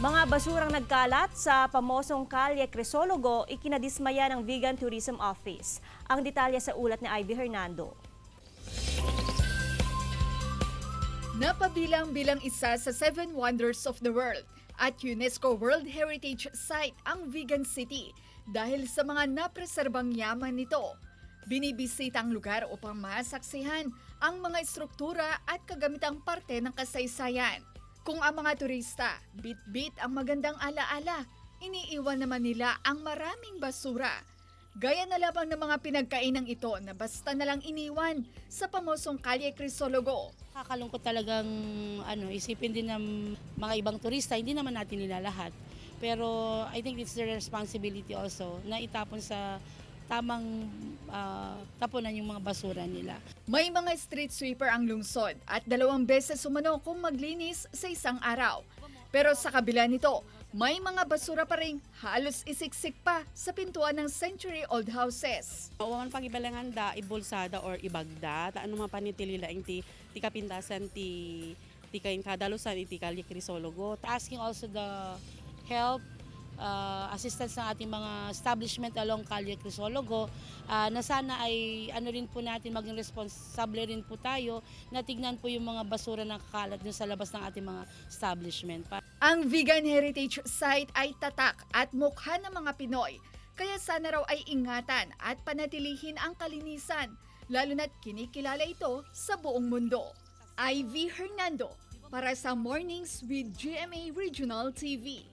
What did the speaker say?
Mga basurang nagkalat sa pamosong Kalye Crisologo ikinadismaya ng Vegan Tourism Office. Ang detalye sa ulat ni Ivy Hernando. Napabilang bilang isa sa 7 Wonders of the World at UNESCO World Heritage Site ang Vegan City dahil sa mga napreserbang yaman nito. Binibisita ang lugar upang masaksihan ang mga estruktura at kagamitang parte ng kasaysayan. Kung ang mga turista, bit-bit ang magandang alaala, iniiwan naman nila ang maraming basura. Gaya na lamang ng mga pinagkainang ito na basta nalang iniwan sa pamosong Kalye Crisologo. Kakalungkot talagang isipin din ng mga ibang turista, hindi naman natin nila lahat. Pero I think it's their responsibility also na itapon sa tamang tapunan yung mga basura nila. May mga street sweeper ang lungsod at 2 beses umano kung maglinis sa isang araw. Pero sa kabila nito, may mga basura pa rin halos isiksik pa sa pintuan ng century-old houses. Uwan pag ibalangan da, ibulsada or ibagda, ta ano mapanitili laing ti kapintasan ti kain kadalusan iti Kalye Crisologo. Asking also the help, assistance ng ating mga establishment along Kalye Crisologo na sana ay rin po natin maging responsable rin po tayo na tignan po yung mga basura na kakalat dun sa labas ng ating mga establishment. Ang Vegan Heritage Site ay tatak at mukha ng mga Pinoy, kaya sana raw ay ingatan at panatilihin ang kalinisan, lalo na't kinikilala ito sa buong mundo. Ivy Hernando para sa Mornings with GMA Regional TV.